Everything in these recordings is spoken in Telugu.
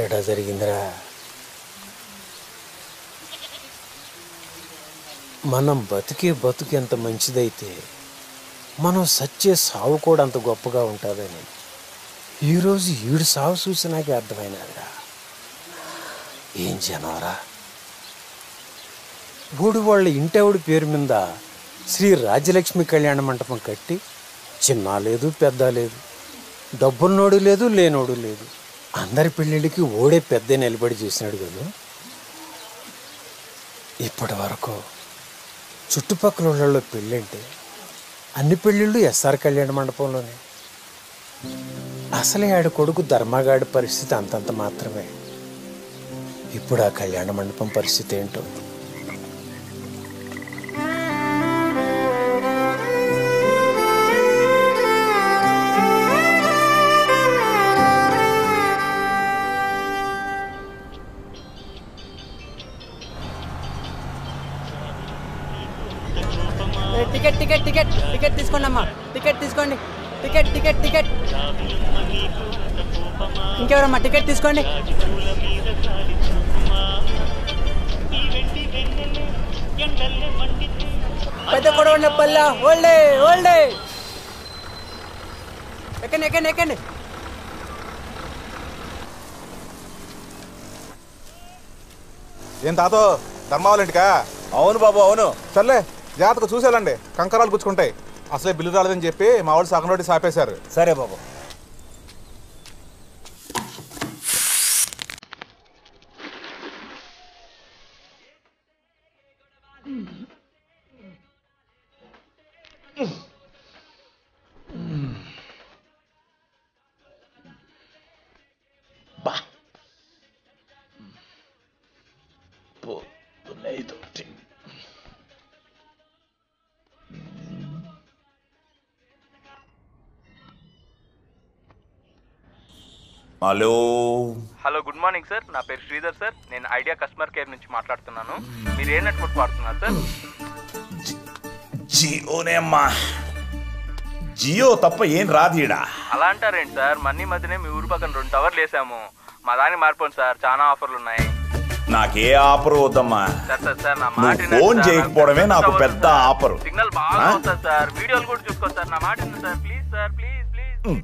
ఏడా జరిగిందిరా? మనం బతుకు ఎంత మంచిదైతే మనం సచ్చే సావు కూడా అంత గొప్పగా ఉంటుందని ఈరోజు ఈడు సావు చూసి నాకే అర్థమైనదిరా. ఏం జనవరా, ఊడు వాళ్ళ ఇంటెవడి పేరు మీద శ్రీ రాజ్యలక్ష్మి కళ్యాణ మంటపం కట్టి చిన్న లేదు పెద్ద లేదు, డబ్బున్నోడు లేదు లేనోడు లేదు, అందరి పెళ్ళిళ్ళకి ఓడే పెద్ద నిలబడి చేసినాడు కదా. ఇప్పటి వరకు చుట్టుపక్కల వాళ్ళలో పెళ్ళంటే అన్ని పెళ్ళిళ్ళు ఎస్ఆర్ కళ్యాణ మండపంలోనే. అసలే ఆడ కొడుకు ధర్మగాడి పరిస్థితి అంతంత మాత్రమే. ఇప్పుడు ఆ కళ్యాణ మండపం పరిస్థితి ఏంటో. టికెట్ టికెట్ టికెట్ టికెట్ తీసుకోండి అమ్మా, టికెట్ తీసుకోండి. టికెట్ టికెట్ టికెట్ ఇంకెవరమ్మా టికెట్ తీసుకోండి. పెద్ద కొడవల పల్ల ఓల్డే ఓల్డే ఎక్కండి ఎక్కండి ఎక్కండి. ఏం తాతో ధర్మావాలింటికా? అవును బాబు అవును. సర్లే జాతకు చూసేయాలండి, కంకరాలు గుచ్చుకుంటాయి. అసలే బిల్లు రాలేదని చెప్పి మా వాళ్ళు సగం నోటి సాపేశారు. సరే బాబు. Hello hello, good morning sir. నా పేరు శ్రీధర్ సార్. నేను ఐడియా కస్టమర్ కేర్ నుంచి మాట్లాడుతున్నాను. మీరు ఏ నెట్వర్క్ వాడుతున్నారు సార్? జియోనే అమ్మా. జియో తప్ప ఏం రాదీడా. అలా అంటారేంటి సార్? మన్నీ మధ్యనే మీ ఊరు పక్కన 2 టవర్లు వేసాము. మా దానికి మారిపోండి సార్, చాలా ఆఫర్లు ఉన్నాయి. నాకే ఆఫర్ వద్దమ్మా. సార్ నా మాట ఫోన్ చేయకపోవడమే నాకు పెద్ద ఆఫర్. సిగ్నల్ బాగా వస్తుంది సార్, వీడియోలు కూడా చూసుకోండి సార్. నా మాట sir, please sir, please please.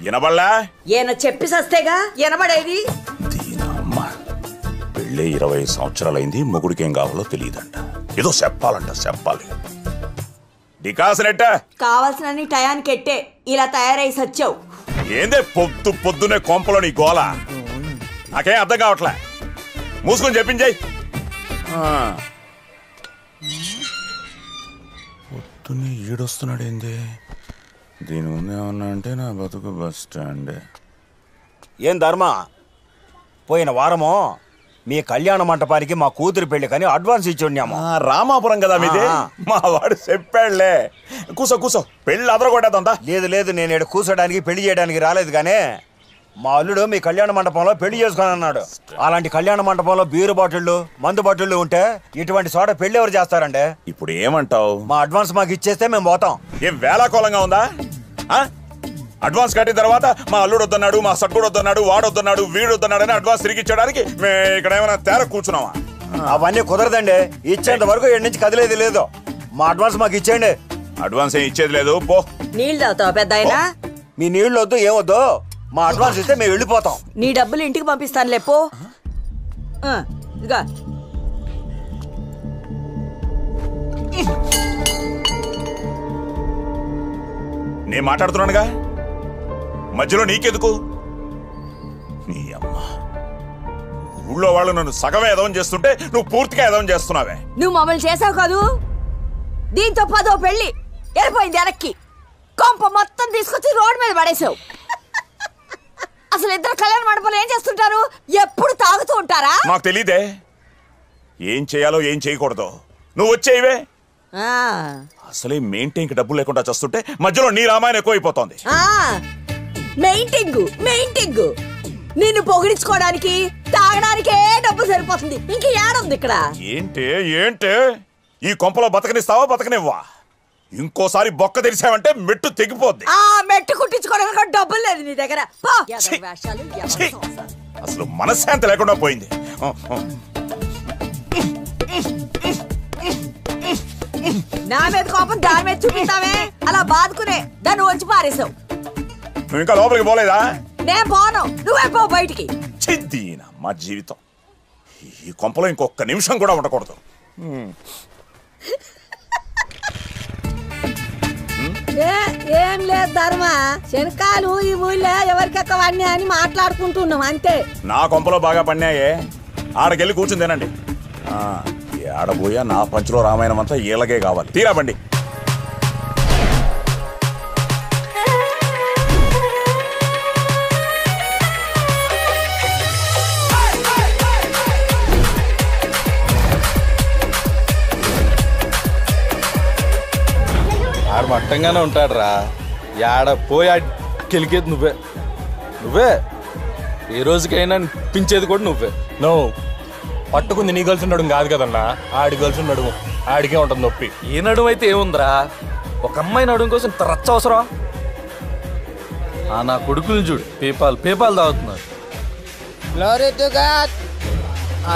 వినబడలా? ఈయన చెప్పి సస్తేగా వినబడేది. దీనమ్మా, పెళ్ళి 20 సంవత్సరాలైంది, మొగుడికి ఏం కావాలో తెలియదంట. ఏదో చెప్పాలి. డికాసనెట్ట కావాల్సిన టయానికి ఎట్టే ఇలా తయారై సచ్చావు. ఏందే పొద్దునే కొంపలో నీ గోల? నాకేం అర్థం కావట్లే. మూసుకొని చెప్పించాయి. పొద్దున్నే ఈడొస్తున్నాడు ఏంది? దీని ముందు ఏమన్నా అంటే నా బతుకు బస్ స్టాండ్. ఏం ధర్మ, పోయిన వారము మీ కళ్యాణ మంటపానికి మా కూతురు పెళ్లి కానీ అడ్వాన్స్ ఇచ్చి ఉన్నాము. రామాపురం కదా మీది? మా వాడు చెప్పాడులే. కూసో పెళ్ళి అదరగొట్టేద్దా? లేదు నేను ఇక్కడ కూర్చోడానికి పెళ్లి చేయడానికి రాలేదు. కానీ మా అల్లుడు మీ కళ్యాణ మండపంలో పెళ్లి చేసుకుని అన్నాడు. అలాంటి కళ్యాణ మండపంలో బీరు బాటిళ్ళు మందు బాటిళ్ళు ఉంటే ఇటువంటి చోట పెళ్లి ఎవరు చేస్తారంటే? ఇప్పుడు ఏమంటావు? మా అడ్వాన్స్ మాకు ఇచ్చేస్తే మేము పోతాం. ఏం వేలాకోలంగా ఉందా? అడ్వాన్స్ కట్టిన తర్వాత మా అల్లుడు వద్దన్నాడు, మా సట్టుడు వద్దన్నాడు, వాడు వద్దన్నాడు, వీడు వద్దన్నాడు అని అడ్వాన్స్ తిరిగి ఇచ్చడానికి మేము ఇక్కడ ఏమైనా తేర కూర్చున్నావా? అవన్నీ కుదరదండి. ఇచ్చేంత వరకు ఇక్కడి నుంచి కదిలేదు లేదు. మా అడ్వాన్స్ మాకు ఇచ్చేయండి. అడ్వాన్స్ ఏం ఇచ్చేది లేదు, పో. నీళ్ళు తాగుతావు పెద్ద ఆయన? మీ నీళ్ళు వద్దు ఏమొద్దు, మా అడ్వాన్స్ ఇస్తే మేము వెళ్ళిపోతాం. నీ డబ్బులు ఇంటికి పంపిస్తాను లేపో. ఇదిగా నేను మాట్లాడుతున్నానుగా, మధ్యలో నీకెందుకు? నీ అమ్మ, ఊళ్ళో వాళ్ళు నన్ను సగమే ఎదవం చేస్తుంటే నువ్వు పూర్తిగా ఎదవం చేస్తున్నావే. నువ్వు మమ్మల్ని చేసావు కాదు, దీంతో 10వ పెళ్లి వెళ్ళిపోయింది వెనక్కి. కొంప మొత్తం తీసుకొచ్చి రోడ్డు మీద పడేసావు. అసలు ఇద్దరు కళ్యాణ మండపంలో ఏం చేస్తుంటారు? ఎప్పుడు తాగుతూ ఉంటారా? నాకు తెలీదే ఏం చేయాలో ఏం చేయకూడదు. నువ్వు వచ్చేవే. అసలే మెయింటైన్కి డబ్బులు లేకుండా చేస్తుంటే మధ్యలో నీ రామాయణం ఎక్కువైపోతోంది. మెయింటింగ్ నిన్ను పొగిడించుకోవడానికి తాగడానికే డబ్బు సరిపోతుంది. ఇంక ఏడుంది ఇక్కడ? ఏంటే ఈ కొంపలో బతకనిస్తావా బతకనివ్వా? ఇంకోసారి బొక్క తెరిచావంటే మెట్టు తెగిపోద్ది. ఆ మెట్టు కుట్టించుకోవడానికి డబ్బులు లేదు నీ దగ్గర. పో. ఎవరి వేషాలు, ఎవరి ఛీ! సొగసు. అసలు మనశ్శాంతి లేకుండా పోయింది. నా మీద కోపం దాని మీద చూపిస్తావే, అలా బాదుకునే దాన్ని వచ్చి పారేసావు. నువ్వు ఇంకా లోపలికి పోలేదా? నేను పోను, నువ్వే పో బయటికి. చిద్దీనా మా జీవితం. ఈ కొంపలో ఇంకొక నిమిషం కూడా ఉండకూడదు. ఏం లేదు ధర్మ, శనకాలు ఈ ఊళ్ళో ఎవరికెక్కవన్నీ అని మాట్లాడుకుంటున్నాం అంతే. నా కొంపలో బాగా పన్నాయే, ఆడకెళ్ళి కూర్చుని తినండి. ఆడబోయా నా పంచులో రామాయణం అంతా ఈలగే కావాలి. తీరా బండి. ఆడు మట్టంగానే ఉంటాడు రా. ఆడ పోయి గెలికేది నువ్వే ఏ రోజుకైనా పించేది కూడా నువ్వే. నువ్వు పట్టుకుంది నీ గర్ల్స్ నడుము కాదు కదన్నా, ఆడి గర్ల్స్ నడుము. ఆడికే ఉంటుంది నొప్పి. ఏ నడుము అయితే ఏముందిరా, ఒక అమ్మాయి నడుము కోసం ఇంత రచ్చ అవసరం? నా కొడుకులు చూడు, పేపాలు తాగుతున్నారు. Glory to God.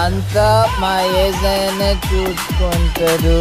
అంతా మా ఏజైనా చూసుకుంటాడు.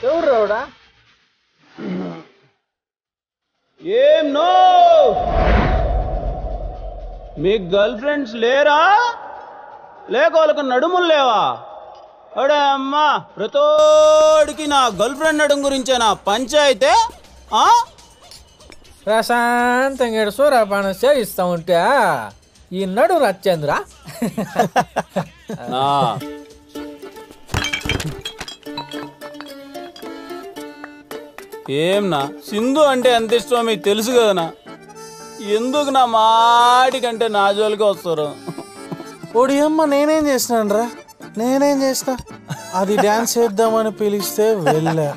ఎవరు రావుడా? ఏం నో, మీకు గర్ల్ ఫ్రెండ్స్ లేరా? లేక వాళ్ళకి నడుములు లేవా? అడే అమ్మా, ప్రతోడికి నా గర్ల్ ఫ్రెండ్ నడుము గురించే నా పంచాయితే. ప్రశాంతంగా సూర్యపానం సేవిస్తా ఉంటే ఈ నడు రచ్చేంద్ర. ఏంనా సింధు అంటే ఎంత ఇష్టమో మీకు తెలుసు కదనా? ఎందుకు నా మాటి కంటే నా జోలికి వస్తారు? ఓడి అమ్మ, నేనేం చేసినాను రా? నేనేం చేసిన? అది డాన్స్ చేద్దామని పిలిస్తే వెళ్ళా.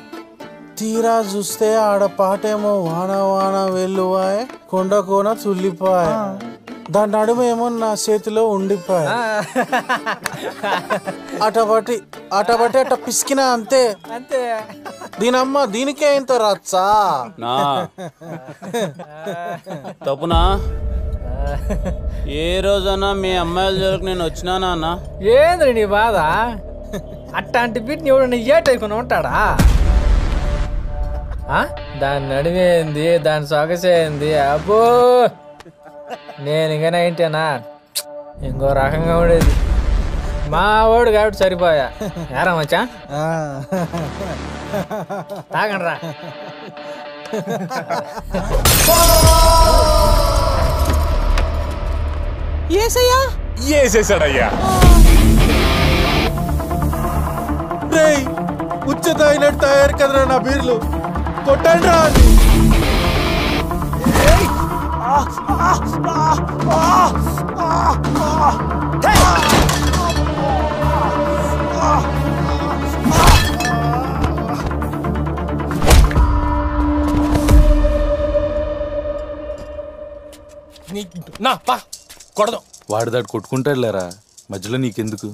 తీరా చూస్తే ఆడ పాటేమో వాన వాన వెల్లువాయ్, కొండ కోన తుల్లిపాయ్, దాని నడుమేమో నా చేతిలో ఉండిపోయా. అటబట్టి అట పిసికినా అంతే. దీనమ్మ దీనికే ఇంత రచ్చా? తప్పునా? ఏ రోజన్నా మీ అమ్మాయిల జోలికి నేను వచ్చినానా అన్న? ఏంద్రీ నీ బాధ? అట్లాంటి బిడ్ని ఎవడన్నా ఏటైకుని ఉంటాడా? దాని నడిమేంది, దాని సొగసేంది, అబ్బో నేను ఇంకా ఏంటేనా ఇంకో రకంగా ఉండేది. మా వాడు కాబట్టి సరిపోయా. ఏరా మచ్చా, తాగండి రా. ఏసేసాడయ్యా. ఉచ్చ తాగినట్టు తయారు కదరా నా బీర్లు, కొట్టండి రా. కొడదాం. వాడిదాడు కొట్టుకుంటాడు లేరా, మధ్యలో నీకెందుకు?